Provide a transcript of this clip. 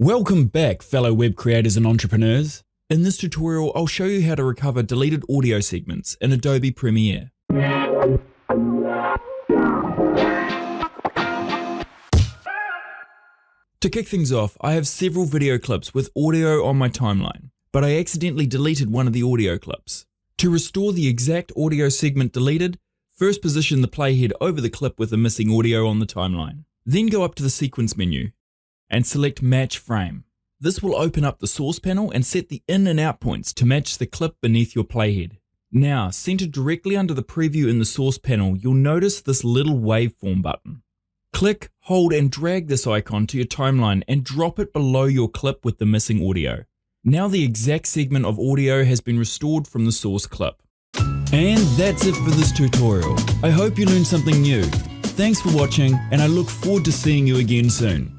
Welcome back, fellow web creators and entrepreneurs. In this tutorial, I'll show you how to recover deleted audio segments in Adobe Premiere. To kick things off, I have several video clips with audio on my timeline, but I accidentally deleted one of the audio clips. To restore the exact audio segment deleted, first position the playhead over the clip with the missing audio on the timeline. Then go up to the sequence menu and select Match Frame. This will open up the source panel and set the in and out points to match the clip beneath your playhead. Now, centered directly under the preview in the source panel, you'll notice this little waveform button. Click, hold and drag this icon to your timeline and drop it below your clip with the missing audio. Now the exact segment of audio has been restored from the source clip. And that's it for this tutorial. I hope you learned something new. Thanks for watching, and I look forward to seeing you again soon.